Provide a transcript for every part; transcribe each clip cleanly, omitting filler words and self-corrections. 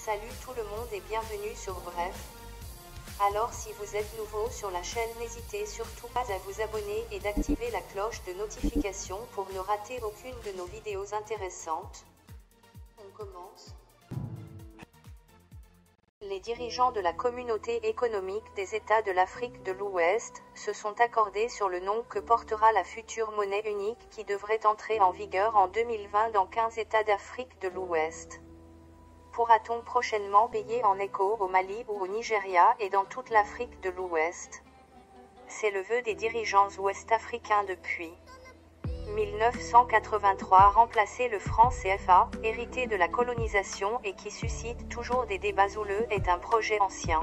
Salut tout le monde et bienvenue sur Bref. Alors si vous êtes nouveau sur la chaîne, n'hésitez surtout pas à vous abonner et d'activer la cloche de notification pour ne rater aucune de nos vidéos intéressantes. On commence. Les dirigeants de la Communauté économique des États de l'Afrique de l'Ouest se sont accordés sur le nom que portera la future monnaie unique qui devrait entrer en vigueur en 2020 dans 15 États d'Afrique de l'Ouest. Pourra-t-on prochainement payer en éco au Mali ou au Nigeria et dans toute l'Afrique de l'Ouest? C'est le vœu des dirigeants ouest-africains depuis 1983, remplacer le franc CFA, hérité de la colonisation et qui suscite toujours des débats houleux, est un projet ancien.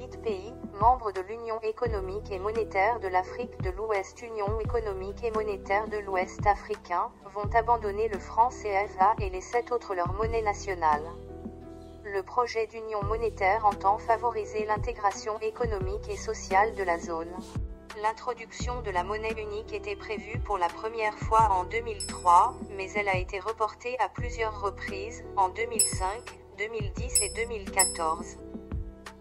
8 pays, membres de l'Union économique et monétaire de l'Afrique de l'Ouest, Union économique et monétaire de l'Ouest africain, vont abandonner le franc CFA et les 7 autres leur monnaie nationale. Le projet d'union monétaire entend favoriser l'intégration économique et sociale de la zone. L'introduction de la monnaie unique était prévue pour la première fois en 2003, mais elle a été reportée à plusieurs reprises, en 2005, 2010 et 2014.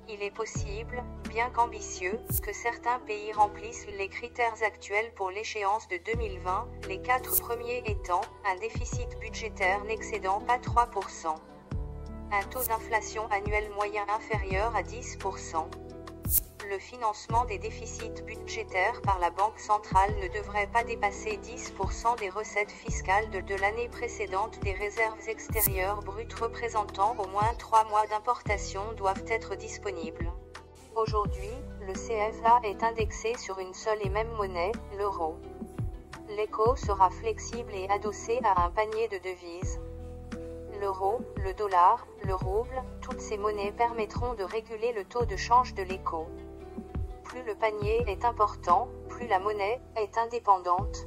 Il est possible, bien qu'ambitieux, que certains pays remplissent les critères actuels pour l'échéance de 2020, les 4 premiers étant un déficit budgétaire n'excédant pas 3%, un taux d'inflation annuel moyen inférieur à 10%. Le financement des déficits budgétaires par la Banque centrale ne devrait pas dépasser 10% des recettes fiscales de l'année précédente. Des réserves extérieures brutes représentant au moins 3 mois d'importation doivent être disponibles. Aujourd'hui, le CFA est indexé sur une seule et même monnaie, l'euro. L'éco sera flexible et adossé à un panier de devises. L'euro, le dollar, le rouble, toutes ces monnaies permettront de réguler le taux de change de l'éco. Plus le panier est important, plus la monnaie est indépendante.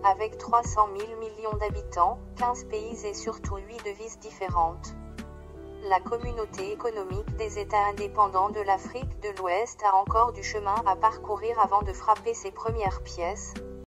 Avec 300 000 millions d'habitants, 15 pays et surtout 8 devises différentes, la Communauté économique des États indépendants de l'Afrique de l'Ouest a encore du chemin à parcourir avant de frapper ses premières pièces.